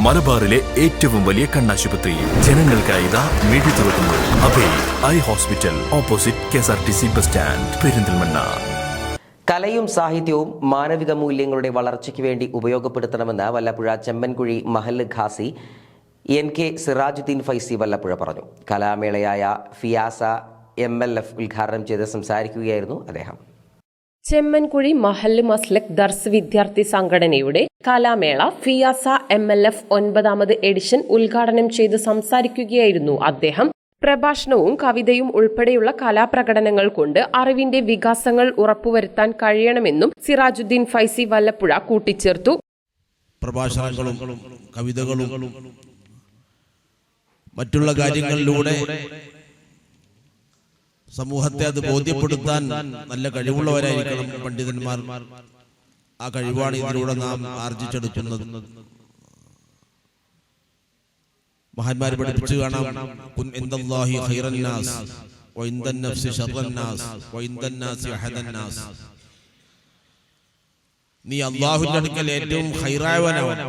മലബാറിലെ ഏറ്റവും വലിയ കണ്ണാശുപത്രി ജനങ്ങൾക്കായി ഇതാ മിഴി തുറക്കുന്നു. Abhay eye hospital, opposite KSRTC bus stand, Perinthalmanna. കലയും സാഹിത്യവും മാനവിക മൂല്യങ്ങളുടെ വളർച്ചയ്ക്ക് വേണ്ടി ഉപയോഗപ്പെടുത്തണമെന്ന് വല്ലപ്പുഴ ചെമ്മൻകുഴി മഹല്ല് ഖാസി NK സിറാജുദ്ദീൻ ഫൈസി വല്ലപ്പുഴ പറഞ്ഞു. കലാമേളയായ ഫിയാസ MLF ഉദ്ഘാടനം ചെയ്ത് സംസാരിക്കുകയായിരുന്നു അദ്ദേഹം. ചെമ്മൻകുഴി മഹല്ല് മസ്ലക് ദർസ് വിദ്യാർത്ഥി സംഘടനയുടെ കലാമേള ഫിയാസ MLF 9ാമത് എഡിഷൻ ഉദ്ഘാടനം ചെയ്ത് സംസാരിക്കുകയായിരുന്നു അദ്ദേഹം. പ്രഭാഷണവും കവിതയും ഉൾപ്പെടെയുള്ള കലാപ്രകടനങ്ങൾ കൊണ്ട് അറിവിന്റെ വികാസങ്ങൾ ഉറപ്പുവരുത്താൻ കഴിയണമെന്നും സിറാജുദ്ദീൻ ഫൈസി വല്ലപ്പുഴ കൂട്ടിച്ചേർത്തു. പ്രഭാഷണങ്ങളും കവിതകളും മറ്റുള്ള കാര്യങ്ങളിലൂടെ സമൂഹത്തെ അത് ബോധ്യപ്പെടുത്താൻ നല്ല കഴിവുള്ളവരായിരിക്കണം പണ്ഡിതന്മാർ. ആ കഴിവാണ് ഇതിലൂടെ നാം ആർജിച്ചെടുക്കുന്നത്. മഹാന്മാർ പഠിപ്പിച്ചു കാണാം, കുൻ ഇൻദല്ലാഹി ഖൈറൻ നാസ് വ ഇൻദൻ നഫ്സി ശർറൻ നാസ് വ ഇൻദൻ നാസി അഹദൻ നാസ്. നീ അല്ലാഹുവിന്റെ അടുക്കൽ ഏറ്റവും ഖൈറായവനാണ്.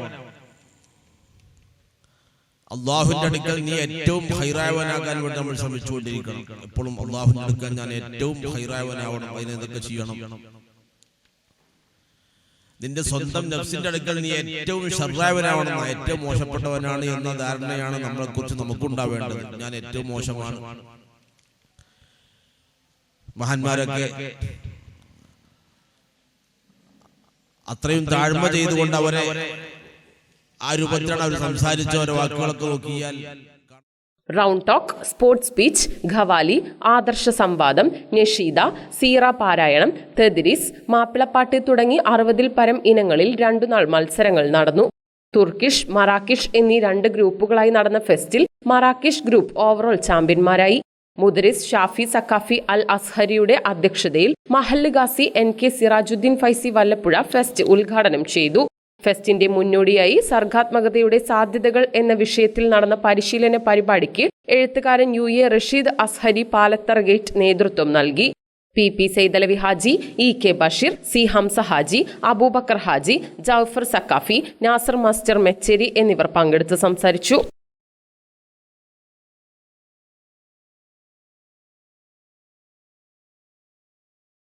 അള്ളാഹുവിന്റെ അടുക്കൽ നീ ഏറ്റവും ഖൈറായവനാകാൻ വേണ്ടി നമ്മൾ ശ്രമിച്ചുകൊണ്ടിരിക്കണം. എപ്പോഴും അള്ളാഹുവിന്റെ അടുക്കൽ ഞാൻ ഏറ്റവും ഖൈറായവനാവണം. അതിനെന്തൊക്കെ ചെയ്യണം? നിന്റെ സ്വന്തം നഫ്സിന്റെ അടുക്കൽ നീ ഏറ്റവും ശർറായവനാവണം, ഏറ്റവും മോശപ്പെട്ടവനാണ് എന്ന ധാരണയാണ് നമ്മളെ കുറിച്ച് നമുക്കുണ്ടാവേണ്ടത്. ഞാൻ ഏറ്റവും മോശമാണ്. മഹാന്മാരൊക്കെ അത്രയും താഴ്മ ചെയ്തുകൊണ്ട് അവരെ ആ രൂപത്തിലാണ് അവർ സംസാരിച്ച ഓരോ വാക്കുകളൊക്കെ നോക്കിയാൽ. Round talk, sports speech, qawwali, ആദർശ സംവാദം, നഷീദ, സീറ പാരായണം, തെദ്രീസ്, മാപ്പിളപ്പാട്ട് തുടങ്ങി 60ൽ പരം ഇനങ്ങളിൽ 2 നാൾ മത്സരങ്ങൾ നടന്നു. തുർക്കിഷ്, മറാക്കിഷ് എന്നീ 2 ഗ്രൂപ്പുകളായി നടന്ന ഫെസ്റ്റിൽ മറാക്കിഷ് ഗ്രൂപ്പ് ഓവറോൾ ചാമ്പ്യന്മാരായി. മുദരിസ് ഷാഫി സക്കാഫി അൽ അസ്ഹരിയുടെ അധ്യക്ഷതയിൽ മഹല്ല് ഖാസി NK സിറാജുദ്ദീൻ ഫൈസി വല്ലപ്പുഴ ഫെസ്റ്റ് ഉദ്ഘാടനം ചെയ്തു. ഫെസ്റ്റിന്റെ മുന്നോടിയായി സർഗാത്മകതയുടെ സാധ്യതകൾ എന്ന വിഷയത്തിൽ നടന്ന പരിശീലന പരിപാടിക്ക് എഴുത്തുകാരൻ UA റഷീദ് അസ്ഹരി പാലത്തറ ഗേറ്റ് നേതൃത്വം നൽകി. PP Saidalavi Haji, EK Basheer, C Hamza Haji, Abubakar Haji, Jafar Saqafi, Nasar master Mecheri എന്നിവർ പങ്കെടുത്ത് സംസാരിച്ചു.